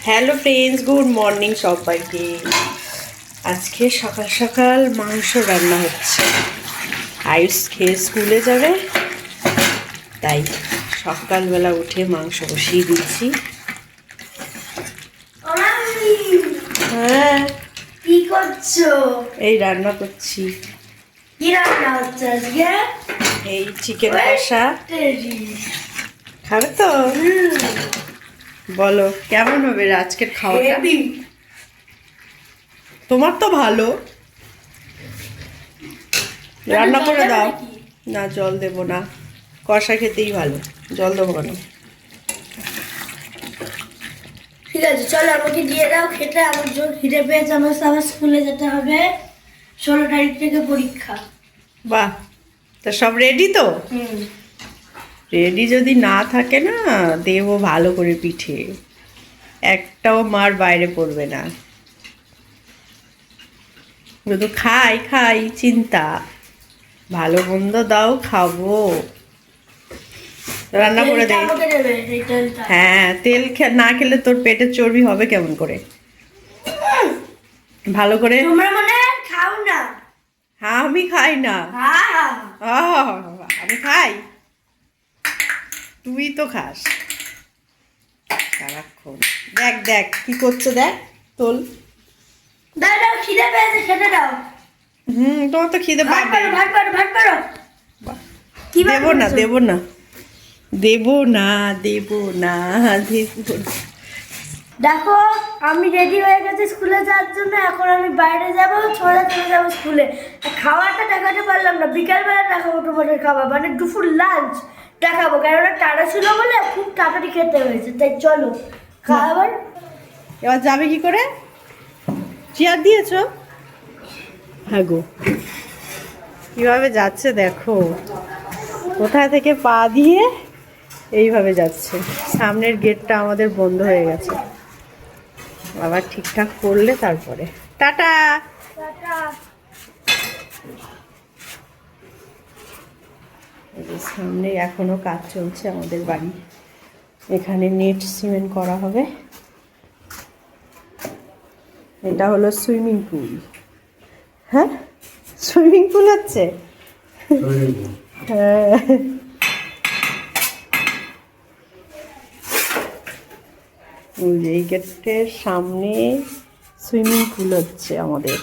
Hello friends, good morning সবাইকে। আজকে সকাল সকাল মাংস রান্না হচ্ছে। আয়ুষ খেয়ে স্কুলে যাবে, তাই সকালবেলা উঠে মাংস বসিয়ে দিচ্ছি। হ্যাঁ, কি করছো? এই রান্না করছি। কি রান্না হচ্ছে আজকে? এই চিকেন কষা। খাবে তো? বলো কেমন হবে আজকের খাওয়াটা? তোমার তো ভালো, রান্না করে দাও। না, জল দেবো না, কষা খেতেই ভালো, জল দেবো কেন? ঠিক আছে, চলো আমাকে দিয়ে দাও খেতে। আমার জোর খিদে পেয়েছে, আমার আবার স্কুলে যেতে হবে। 16 তারিখ থেকে পরীক্ষা। বাহ, তা সব রেডি তো? রেডি যদি না থাকে না, দেবো ভালো করে পিঠে, একটাও মার বাইরে পড়বে না। শুধু খাই খাই চিন্তা, ভালো মন্দ দাও, খাবো। রান্না করে দে। আমাকে দেবে এই তেলটা। হ্যাঁ, তেল না খেলে তোর পেটের চর্বি হবে কেমন করে? ভালো করে। তোমরা মনে হয় খাও না। হ্যাঁ, আমি খাই না। হ্যাঁ, আহ, আমি খাই, তুই তো খাস সারাক্ষণ। দেখ দেখ কি করছে, দেখ তোল। দাও দাও, খিদে পেয়েছে, খেতে দাও। তোমার তো খিদে ভাত পাবে। পারো, ভাত পারো, ভাত পারো। কি ভাত দেবো না করছো? দেবো না দেবো না দেবো না দেবো না। দেখো, আমি রেডি হয়ে গেছি স্কুলে যাওয়ার জন্য। এখন আমি বাইরে যাব, সোজা চলে যাবো স্কুলে। খাওয়াটা দেখাতে পারলাম না, বিকালবেলা দেখাবো তোমাদের খাবার, মানে দুপুর লাঞ্চ দেখাবো। কেননা টাটা ছিল বলে খুব তাড়াতাড়ি খেতে হয়েছে, তাই চলো খাবার। এবার যাবে কি করে? চেয়ার দিয়েছো? হ্যাঁ গো, কিভাবে যাচ্ছে দেখো, কোথায় থেকে পা দিয়ে এইভাবে যাচ্ছে। সামনের গেটটা আমাদের বন্ধ হয়ে গেছে, আবার ঠিকঠাক করলে তারপরে। টাটা। এই যে সামনে এখনো কাজ চলছে আমাদের বাড়ি, এখানে নেট সিমেন্ট করা হবে। এটা হলো সুইমিং পুল। হ্যাঁ, সুইমিং পুল হচ্ছে। হ্যাঁ, এই গেটের সামনে সুইমিং পুল হচ্ছে আমাদের।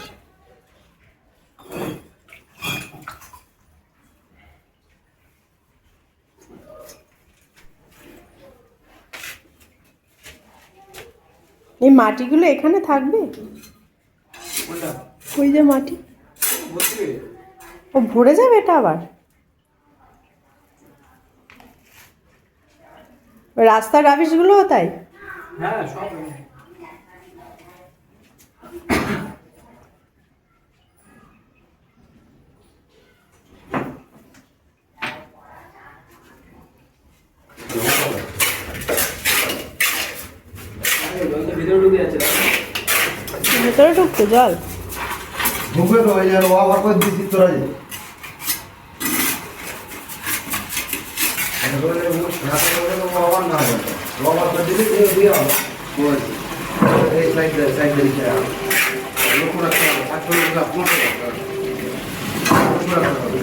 এই মাটিগুলো এখানে থাকবে? ওই যে মাটি, ও ভরে যাবে এটা আবার। রাস্তার রাবিশগুলো তাই। হ্যাঁ, সব ভিতরে ঢুকে যাচ্ছে। ভেতরে ঢুকতো জল। ঢুকবে তো, ওই যে ওভার করে দিচ্ছি তোরা যে ওভার না হয়, ওভার করে দিলে দিয়ে হবে। এই সাইড দিচ্ছে লক্ষ্য রাখতে হবে, আসলে লক্ষ্য রাখতে হবে।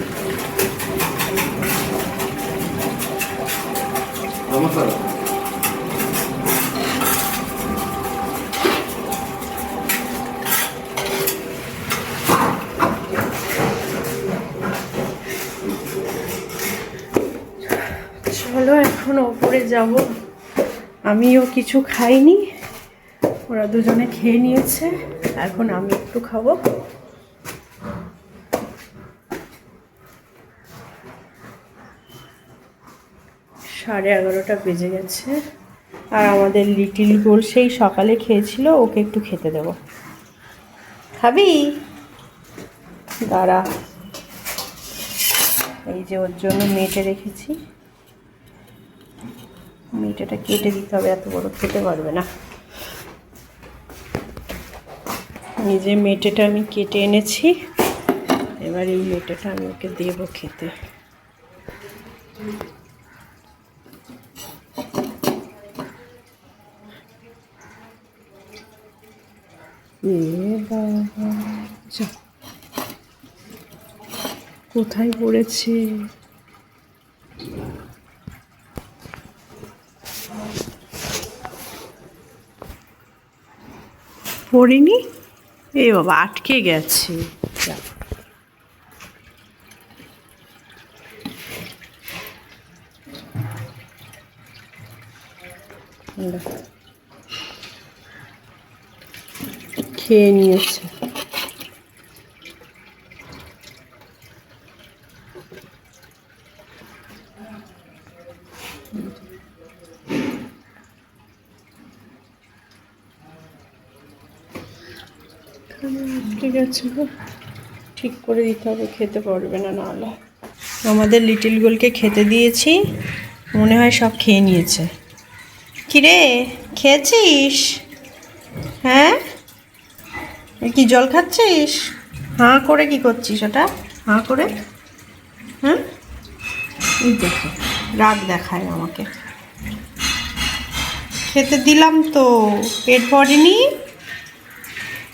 নমস্কার। চলো এখন ওপরে যাব, আমিও কিছু খাইনি, ওরা দুজনে খেয়ে নিয়েছে, এখন আমি একটু খাবো। সাড়ে 11টা বেজে গেছে, আর আমাদের লিটিল গোল সেই সকালে খেয়েছিল, ওকে একটু খেতে দেব। খাবি? দাঁড়া, এই যে ওর জন্য মেটে রেখেছি, মেটেটা কেটে দিতে হবে, এত বড় খেতে পারবে না। এই যে মেটেটা আমি কেটে এনেছি, এবার এই মেটেটা আমি ওকে দেবো খেতে। এ বাবা, যা, কোথায় পড়েছে? পড়িনি, এ বাবা আটকে গেছে। যা। খেয়ে নিয়েছে। আটকে গেছে গো, ঠিক করে দিতে হবে, খেতে পারবে না নাহলে। আমাদের লিটিল গোলকে খেতে দিয়েছি, মনে হয় সব খেয়ে নিয়েছে। কিরে, খেয়েছিস? হ্যাঁ, কি জল খাচ্ছিস? হাঁ করে কি করছিস ওটা? হাঁ করে, হ্যাঁ, এই দেখো রাগ দেখায় আমাকে। খেতে দিলাম তো, পেট ভরেনি,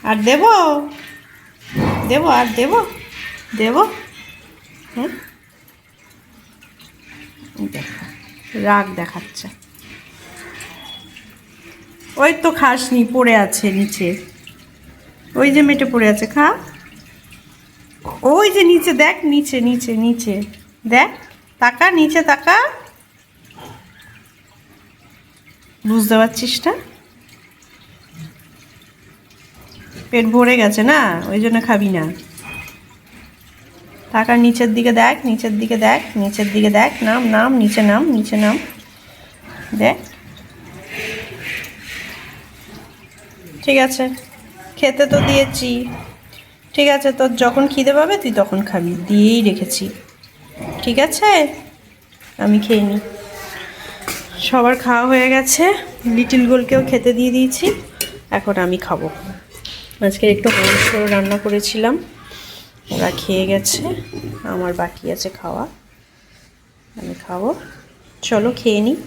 আর দেবো দেবো আর দেবো দেবো, হ্যাঁ, দেখো রাগ দেখাচ্ছে। ওই তো খাসনি, পড়ে আছে নিচে, ওই যে মেটে পড়ে আছে, খা। ওই যে নিচে দেখ, নিচে নিচে নিচে দেখ, তাকা নিচে তাকা। বুঝতে পারছিস না? পেট ভরে গেছে না, ওই জন্য খাবি না। তাকা নিচের দিকে দেখ, নিচের দিকে দেখ, নিচের দিকে দেখ, নাম নাম নিচে নাম, নিচে নাম, দেখ। ঠিক আছে, খেতে তো দিয়েছি, ঠিক আছে, তোর যখন খিদে পাবে তুই তখন খাবি, দিয়েই রেখেছি, ঠিক আছে? আমি খেয়ে নিই। সবার খাওয়া হয়ে গেছে, লিটিল গোলকেও খেতে দিয়ে দিয়েছি, এখন আমি খাবো। আজকে একটু মাংস রান্না করেছিলাম, ওরা খেয়ে গেছে, আমার বাকি আছে খাওয়া, আমি খাবো। চলো খেয়ে নিই।